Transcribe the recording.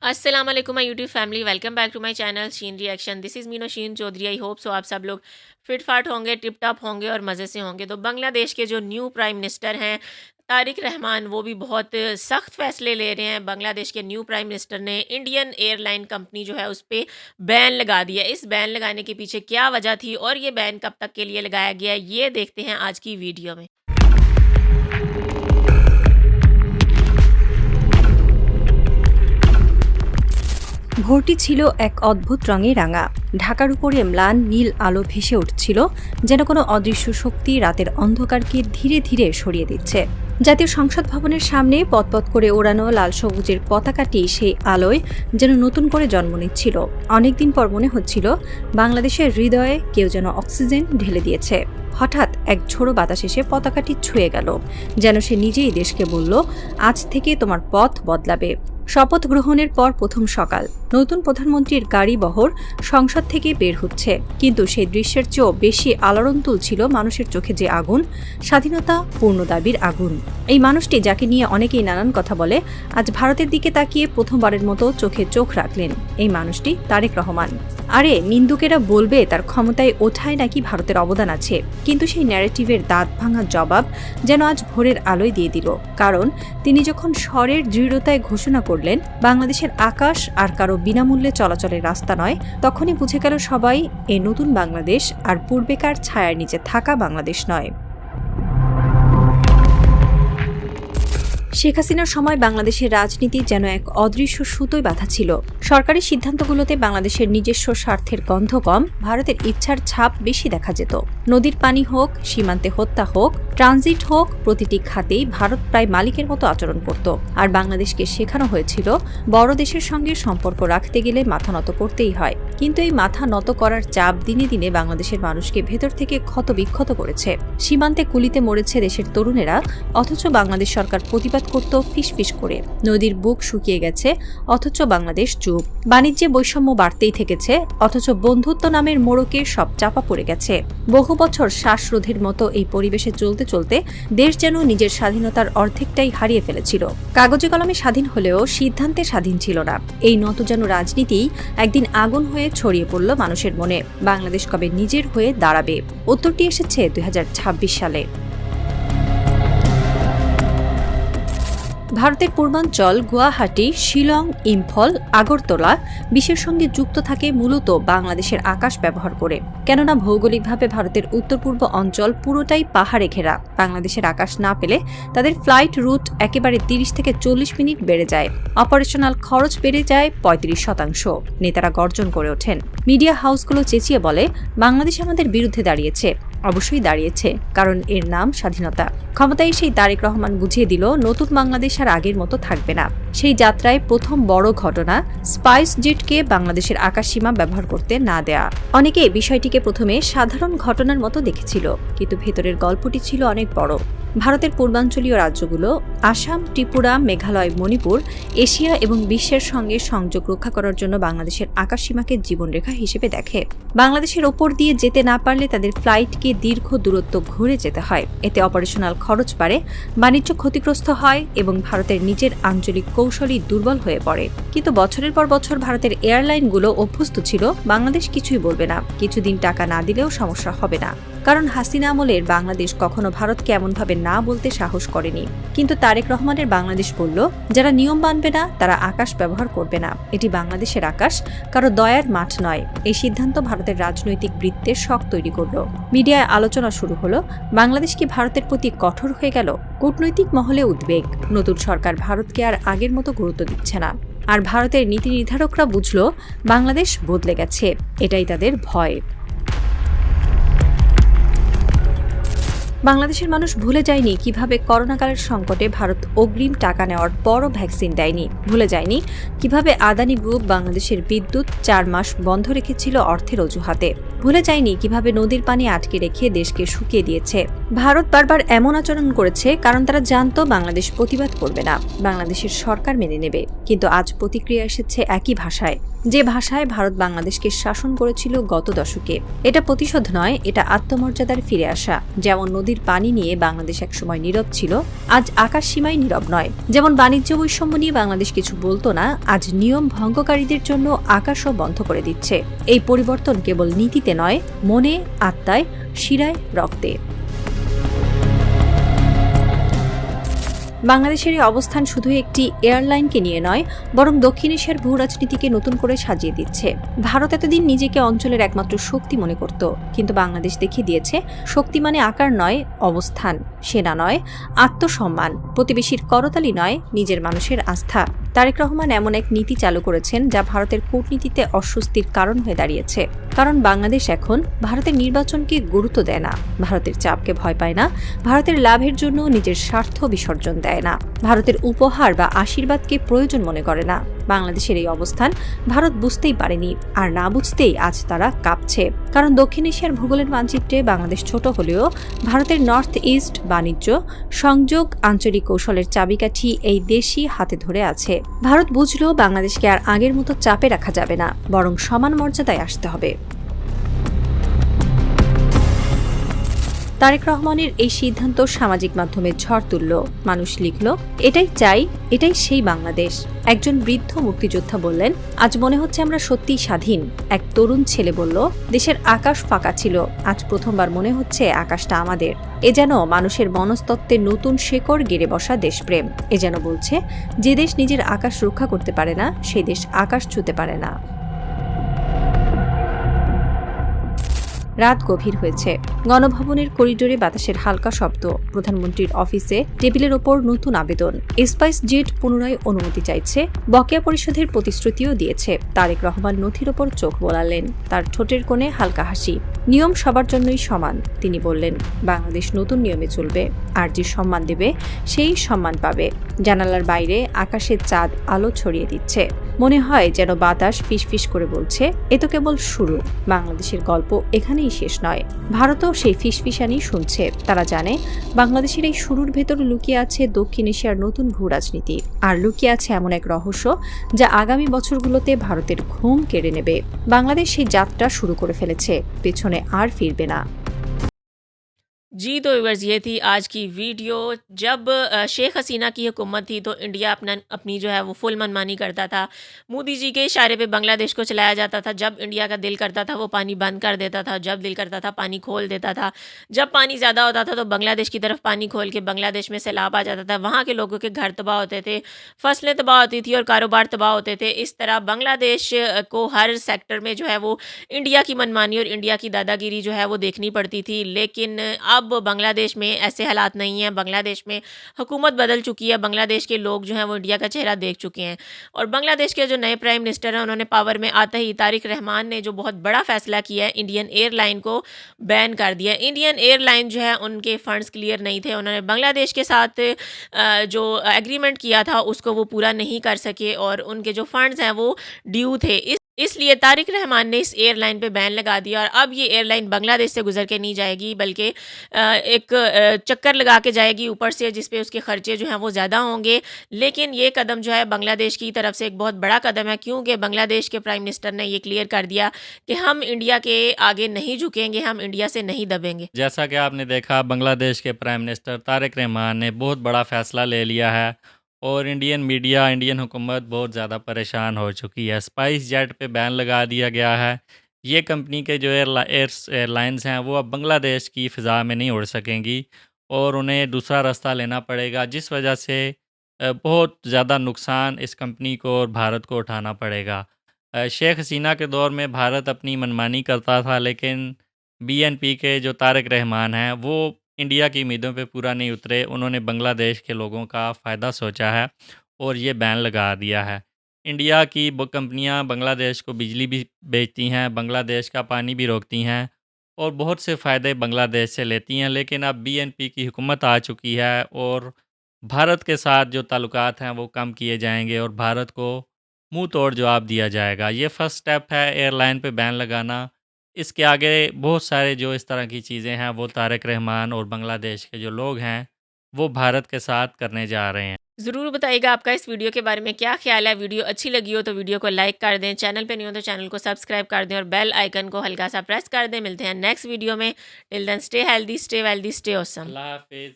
अस्सलाम वालेकुम my YouTube family, welcome back to my channel Sheen reaction. This is me Naushin Chowdhury. I hope so आप सब लोग फिट फाट होंगे, टिप टॉप होंगे और मज़े से होंगे। तो बांग्लादेश के जो न्यू प्राइम मिनिस्टर हैं तारिक रहमान, वो भी बहुत सख्त फैसले ले रहे हैं। बांग्लादेश के न्यू प्राइम मिनिस्टर ने इंडियन एयरलाइन कंपनी जो है उस पर बैन लगा दिया। इस बैन लगाने के पीछे क्या वजह थी और ये बैन कब तक के लिए लगाया गया, ये देखते हैं आज की वीडियो में। ভোরটি ছিল এক অদ্ভুত রঙে রাঙা। ঢাকার উপরে ম্লান নীল আলো ভেসে উঠছিল, যেন কোনো অদৃশ্য শক্তি রাতের অন্ধকারকে ধীরে ধীরে সরিয়ে দিচ্ছে। জাতীয় সংসদ ভবনের সামনে পথপথ করে ওড়ানো লাল সবুজের পতাকাটি সেই আলোয় যেন নতুন করে জন্ম নিচ্ছিল। অনেকদিন পর মনে হচ্ছিল বাংলাদেশের হৃদয়ে কেউ যেন অক্সিজেন ঢেলে দিয়েছে। হঠাৎ এক ঝোড়ো বাতাস এসে পতাকাটি ছুঁয়ে গেল, যেন সে নিজেই দেশকে বলল, আজ থেকে তোমার পথ বদলাবে। শপথ গ্রহণের পর প্রথম সকাল, নতুন প্রধানমন্ত্রীর গাড়ি বহর সংসদ থেকে বের হচ্ছে, কিন্তু সেই দৃশ্যের চেয়েও বেশি আলোড়ন তুলছিল মানুষের চোখে যে আগুন, স্বাধীনতা পূর্ণ দাবির আগুন। এই মানুষটি, যাকে নিয়ে অনেকেই নানান কথা বলে, আজ ভারতের দিকে তাকিয়ে প্রথমবারের মতো চোখে চোখ রাখলেন। এই মানুষটি তারেক রহমান। আরে নিন্দুকেরা বলবে তার ক্ষমতায় ওঠায় নাকি ভারতের অবদান আছে, কিন্তু সেই ন্যারেটিভের দাঁত ভাঙা জবাব যেন আজ ভোরের আলোয় দিয়ে দিল। কারণ তিনি যখন স্বরের দৃঢ়তায় ঘোষণা করলেন বাংলাদেশের আকাশ আর কারো বিনামূল্যে চলাচলের রাস্তা নয়, তখনই বুঝে গেল সবাই, এ নতুন বাংলাদেশ আর পূর্বেকার ছায়ার নিচে থাকা বাংলাদেশ নয়। শেখ হাসিনার সময় বাংলাদেশের রাজনীতি যেন এক অদৃশ্য সুতোয় বাঁধা ছিল। সরকারি সিদ্ধান্তগুলোতে বাংলাদেশের নিজস্ব স্বার্থের গন্ধ কম, ভারতের ইচ্ছার ছাপ বেশি দেখা যেত। নদীর পানি হোক, সীমান্তে হত্যা হোক, ট্রানজিট হোক, প্রতিটি খাতেই ভারত প্রায় মালিকের মতো আচরণ করত। আর বাংলাদেশকে শেখানো হয়েছিল বড় দেশের সঙ্গে সম্পর্ক রাখতে গেলে মাথা নত করতেই হয়। কিন্তু এই মাথা নত করার চাপ দিনে দিনে বাংলাদেশের মানুষকে ভেতর থেকে ক্ষতবিক্ষত করেছে। সীমান্তে কুলিতে মরেছে দেশের তরুণেরা, অথচ বাংলাদেশ সরকার প্রতিবাদ করত ফিসফিস করে। নদীর বুক শুকিয়ে গেছে, অথচ বাংলাদেশ চুপ। বাণিজ্যে বৈষম্য বাড়তেই থেকেছে, অথচ বন্ধুত্ব নামের মোড়কে সব চাপা পড়ে গেছে। বহু বছর শ্বাসরোধের মতো এই পরিবেশে চলতে চলতে দেশ যেন নিজের স্বাধীনতার অর্ধেকটাই হারিয়ে ফেলেছিল। কাগজে কলমে স্বাধীন হলেও সিদ্ধান্তে স্বাধীন ছিল না। এই নতজানু রাজনীতি একদিন আগুন হয়ে ছড়িয়ে পড়ল মানুষের মনে। বাংলাদেশ কবে নিজের হয়ে দাঁড়াবে? উত্তরটি এসেছে 2026 সালে। ভারতের পূর্বাঞ্চল গুয়াহাটি, শিলং, ইম্ফল, আগরতলা বিশ্বের সঙ্গে যুক্ত থাকে মূলত বাংলাদেশের আকাশ ব্যবহার করে। কেননা ভৌগোলিকভাবে ভারতের উত্তর পূর্ব অঞ্চল পুরোটাই পাহাড়ে ঘেরা। বাংলাদেশের আকাশ না পেলে তাদের ফ্লাইট রুট একেবারে 30 থেকে 40 মিনিট বেড়ে যায়। অপারেশনাল খরচ বেড়ে যায় 35%। নেতারা গর্জন করে ওঠেন। মিডিয়া হাউসগুলো চেঁচিয়ে বলে, বাংলাদেশ আমাদের বিরুদ্ধে দাঁড়িয়েছে। অবশ্যই দাঁড়িয়েছে, কারণ এর নাম স্বাধীনতা। ক্ষমতায় সেই তারেক রহমান বুঝিয়ে দিল নতুন বাংলাদেশ আর আগের মতো থাকবে না। সেই যাত্রায় প্রথম বড় ঘটনা, স্পাইস জেটকে বাংলাদেশের আকাশসীমা ব্যবহার করতে না দেয়া। অনেকে বিষয়টিকে প্রথমে সাধারণ ঘটনার মতো দেখেছিল, কিন্তু ভেতরের গল্পটি ছিল অনেক বড়। ভারতের পূর্বাঞ্চলীয় রাজ্যগুলো আসাম, ত্রিপুরা, মেঘালয়, মণিপুর এশিয়া এবং বিশ্বের সঙ্গে সংযোগ রক্ষা করার জন্য বাংলাদেশের আকাশসীমাকে জীবনরেখা হিসেবে দেখে। বাংলাদেশের ওপর দিয়ে যেতে না পারলে তাদের ফ্লাইটকে দীর্ঘ দূরত্ব ঘুরে যেতে হয়। এতে অপারেশনাল খরচ বাড়ে, বাণিজ্য ক্ষতিগ্রস্ত হয় এবং ভারতের নিজের আঞ্চলিক কৌশলই দুর্বল হয়ে পড়ে। কিন্তু বছরের পর বছর ভারতের এয়ারলাইনগুলো অভ্যস্ত ছিল বাংলাদেশ কিছুই বলবে না, কিছুদিন টাকা না দিলেও সমস্যা হবে না। কারণ হাসিনা আমলের বাংলাদেশ কখনো ভারতকে এমনভাবে না বলতে সাহস করেনি। কিন্তু তারেক রহমানের বাংলাদেশ বলল, যারা নিয়ম মানবে না তারা আকাশ ব্যবহার করবে না। এটি বাংলাদেশের আকাশ, কারো দয়ার মাঠ নয়। এই সিদ্ধান্ত ভারতের রাজনৈতিক বৃত্তের শক তৈরি করল। মিডিয়ায় আলোচনা শুরু হলো, বাংলাদেশ কি ভারতের প্রতি কঠোর হয়ে গেল? কূটনৈতিক মহলে উদ্বেগ, নতুন সরকার ভারতকে আর আগের মতো গুরুত্ব দিচ্ছে না। আর ভারতের নীতি নির্ধারকরা বুঝল বাংলাদেশ বদলে গেছে, এটাই তাদের ভয়। বাংলাদেশের মানুষ ভুলে যায়নি কিভাবে করোনাকালের সংকটে ভারত অগ্রিম টাকা নেওয়ার পরও ভ্যাকসিন দেয়নি। ভুলে যায়নি কিভাবে আদানি গ্রুপ বাংলাদেশের বিদ্যুৎ 4 মাস বন্ধ রেখেছিল অর্থের অজুহাতে। ভুলে যায়নি কিভাবে নদীর পানি আটকে রেখে দেশকে শুকিয়ে দিয়েছে। ভারত বারবার এমন আচরণ করেছে কারণ তারা জানতো বাংলাদেশ প্রতিবাদ করবে না, বাংলাদেশের সরকার মেনে নেবে। কিন্তু আজ প্রতিক্রিয়া এসেছে একই ভাষায়, যে ভাষায় ভারত বাংলাদেশকে শাসন করেছিল গত দশকে। এটা প্রতিশোধ নয়, এটা আত্মমর্যাদার ফিরে আসা। যেমন নদী নদীর পানি নিয়ে বাংলাদেশ একসময় নীরব ছিল, আজ আকাশ সীমায় নীরব নয়। যেমন বাণিজ্য বৈষম্য নিয়ে বাংলাদেশ কিছু বলতো না, আজ নিয়ম ভঙ্গকারীদের জন্য আকাশও বন্ধ করে দিচ্ছে। এই পরিবর্তন কেবল নীতিতে নয়, মনে, আত্মায়, শিরায়, রক্তে। বাংলাদেশের এই অবস্থান শুধু একটি এয়ারলাইনকে নিয়ে নয়, বরং দক্ষিণ এশিয়ার ভূ রাজনীতিকে নতুন করে সাজিয়ে দিচ্ছে। ভারত এতদিন নিজেকে অঞ্চলের একমাত্র শক্তি মনে করত, কিন্তু বাংলাদেশ দেখিয়ে দিয়েছে শক্তি মানে আকার নয়, অবস্থান, সেনা নয়, আত্মসম্মান, প্রতিবেশীর করতালি নয়, নিজের মানুষের আস্থা। তারেক রহমান এমন এক নীতি চালু করেছেন যা ভারতের কূটনীতিতে অস্বস্তির কারণ হয়ে দাঁড়িয়েছে। কারণ বাংলাদেশ এখন ভারতের নির্বাচনকে গুরুত্ব দেয় না, ভারতের চাপকে ভয় পায় না, ভারতের লাভের জন্য নিজের স্বার্থ বিসর্জন দেয় না, ভারতের উপহার বা আশীর্বাদকে প্রয়োজন মনে করে না। বাংলাদেশের এই অবস্থান ভারত বুঝতেই পারেনি, আর না বুঝতেই আজ তারা কাঁপছে। কারণ দক্ষিণ এশিয়ার ভূগোলের মানচিত্রে বাংলাদেশ ছোট হলেও ভারতের নর্থ ইস্ট, বাণিজ্য, সংযোগ, আঞ্চলিক কৌশলের চাবিকাঠি এই দেশই হাতে ধরে আছে। ভারত বুঝলো বাংলাদেশকে আর আগের মতো চাপে রাখা যাবে না, বরং সমান মর্যাদায় আসতে হবে। তারেক রহমানের এই সিদ্ধান্ত সামাজিক মাধ্যমে ঝড় তুলল। মানুষ লিখল, এটাই চাই, এটাই সেই বাংলাদেশ। একজন বৃদ্ধ মুক্তিযোদ্ধা বললেন, আজ মনে হচ্ছে আমরা সত্যিই স্বাধীন। এক তরুণ ছেলে বলল, দেশের আকাশ ফাঁকা ছিল, আজ প্রথমবার মনে হচ্ছে আকাশটা আমাদের। এ যেন মানুষের মনস্তত্ত্বে নতুন শেকড় গেড়ে বসা দেশপ্রেম। এ যেন বলছে, যে দেশ নিজের আকাশ রক্ষা করতে পারে না, সেই দেশ আকাশ ছুঁতে পারে না। রাত গভীর হয়েছে। গণভবনের করিডোরে বাতাসের হালকা শব্দ। প্রধানমন্ত্রীর অফিসে টেবিলের ওপর নতুন আবেদন। স্পাইস জেট পুনরায় অনুমতি চাইছে, বকেয়া পরিশোধের প্রতিশ্রুতিও দিয়েছে। তারেক রহমান নথির ওপর চোখ বোলালেন, তার ঠোঁটের কোণে হালকা হাসি। নিয়ম সবার জন্যই সমান, তিনি বললেন। বাংলাদেশ নতুন নিয়মে চলবে, আর যে সম্মান দেবে সেই সম্মান পাবে। জানালার বাইরে আকাশের চাঁদ আলো ছড়িয়ে দিচ্ছে। মনে হয় যেন বাতাস ফিসফিস করে বলছে, এ তো কেবল শুরু। বাংলাদেশের গল্প এখানেই শেষ নয়। ভারতও সেই ফিসফিসানি শুনছে। তারা জানে বাংলাদেশের এই শুরুর ভেতর লুকিয়ে আছে দক্ষিণ এশিয়ার নতুন ভূ রাজনীতি, আর লুকিয়ে আছে এমন এক রহস্য যা আগামী বছরগুলোতে ভারতের ঘুম কেড়ে নেবে। বাংলাদেশ সেই যাত্রা শুরু করে ফেলেছে, পেছনে আর ফিরবে না। जी तो व्यूअर्स, ये थी आज की वीडियो। जब शेख हसीना की हुकूमत थी तो इंडिया अपनी जो है वो फुल मनमानी करता था। मोदी जी के इशारे पे बांग्लादेश को चलाया जाता था। जब इंडिया का दिल करता था वो पानी बंद कर देता था, जब दिल करता था पानी खोल देता था। जब पानी ज़्यादा होता था तो बांग्लादेश की तरफ पानी खोल के बांग्लादेश में सैलाब आ जाता था। वहाँ के लोगों के घर तबाह होते थे, फसलें तबाह होती थी और कारोबार तबाह होते थे। इस तरह बांग्लादेश को हर सेक्टर में जो है वो इंडिया की मनमानी और इंडिया की दादागिरी जो है वो देखनी पड़ती थी। लेकिन अब बांग्लादेश में ऐसे हालात नहीं हैं। बांग्लादेश में हुकूमत बदल चुकी है। बांग्लादेश के लोग जो हैं वो इंडिया का चेहरा देख चुके हैं। और बांग्लादेश के जो नए प्राइम मिनिस्टर हैं उन्होंने पावर में आते ही तारिक रहमान ने जो बहुत बड़ा फैसला किया है, इंडियन एयरलाइन को बैन कर दिया। इंडियन एयरलाइन जो है उनके फंड्स क्लियर नहीं थे। उन्होंने बांग्लादेश के साथ जो एग्रीमेंट किया था उसको वो पूरा नहीं कर सके और उनके जो फंड्स हैं वो ड्यू थे। इसलिए तारिक रहमान ने इस एयरलाइन पे बैन लगा दिया और अब ये एयरलाइन बांग्लादेश से गुजर के नहीं जाएगी, बल्कि एक चक्कर लगा के जाएगी ऊपर से, जिस पे उसके खर्चे जो हैं वो ज़्यादा होंगे। लेकिन ये कदम जो है बांग्लादेश की तरफ से एक बहुत बड़ा कदम है, क्योंकि बांग्लादेश के प्राइम मिनिस्टर ने ये क्लियर कर दिया कि हम इंडिया के आगे नहीं झुकेंगे, हम इंडिया से नहीं दबेंगे। जैसा कि आपने देखा, बांग्लादेश के प्राइम मिनिस्टर तारिक रहमान ने बहुत बड़ा फैसला ले लिया है और इंडियन मीडिया, इंडियन हुकूमत बहुत ज़्यादा परेशान हो चुकी है। स्पाइस जेट पे बैन लगा दिया गया है। ये कंपनी के जो एयरलाइंस हैं वो अब बांग्लादेश की फ़िज़ा में नहीं उड़ सकेंगी और उन्हें दूसरा रास्ता लेना पड़ेगा, जिस वजह से बहुत ज़्यादा नुकसान इस कंपनी को और भारत को उठाना पड़ेगा। शेख हसीना के दौर में भारत अपनी मनमानी करता था, लेकिन बीएनपी के जो तारिक रहमान हैं वो इंडिया की उम्मीदों पे पूरा नहीं उतरे। उन्होंने बांग्लादेश के लोगों का फ़ायदा सोचा है और ये बैन लगा दिया है। इंडिया की कंपनियां बांग्लादेश को बिजली भी बेचती हैं, बांग्लादेश का पानी भी रोकती हैं और बहुत से फ़ायदे बांग्लादेश से लेती हैं। लेकिन अब बीएनपी की हुकूमत आ चुकी है और भारत के साथ जो ताल्लुकात हैं वो कम किए जाएंगे और भारत को मुंह तोड़ जवाब दिया जाएगा। ये फर्स्ट स्टेप है एयरलाइन पे बैन लगाना। इसके आगे बहुत सारे जो इस तरह की चीज़ें हैं वो तारिक रहमान और बांग्लादेश के जो लोग हैं वो भारत के साथ करने जा रहे हैं। ज़रूर बताइएगा आपका इस वीडियो के बारे में क्या ख्याल है। वीडियो अच्छी लगी हो तो वीडियो को लाइक कर दें, चैनल पे नहीं हो तो चैनल को सब्सक्राइब कर दें और बेल आइकन को हल्का सा प्रेस कर दें। मिलते हैं नेक्स्ट वीडियो में। Till then stay healthy, stay wealthy, stay awesome. अल्लाह हाफिज़।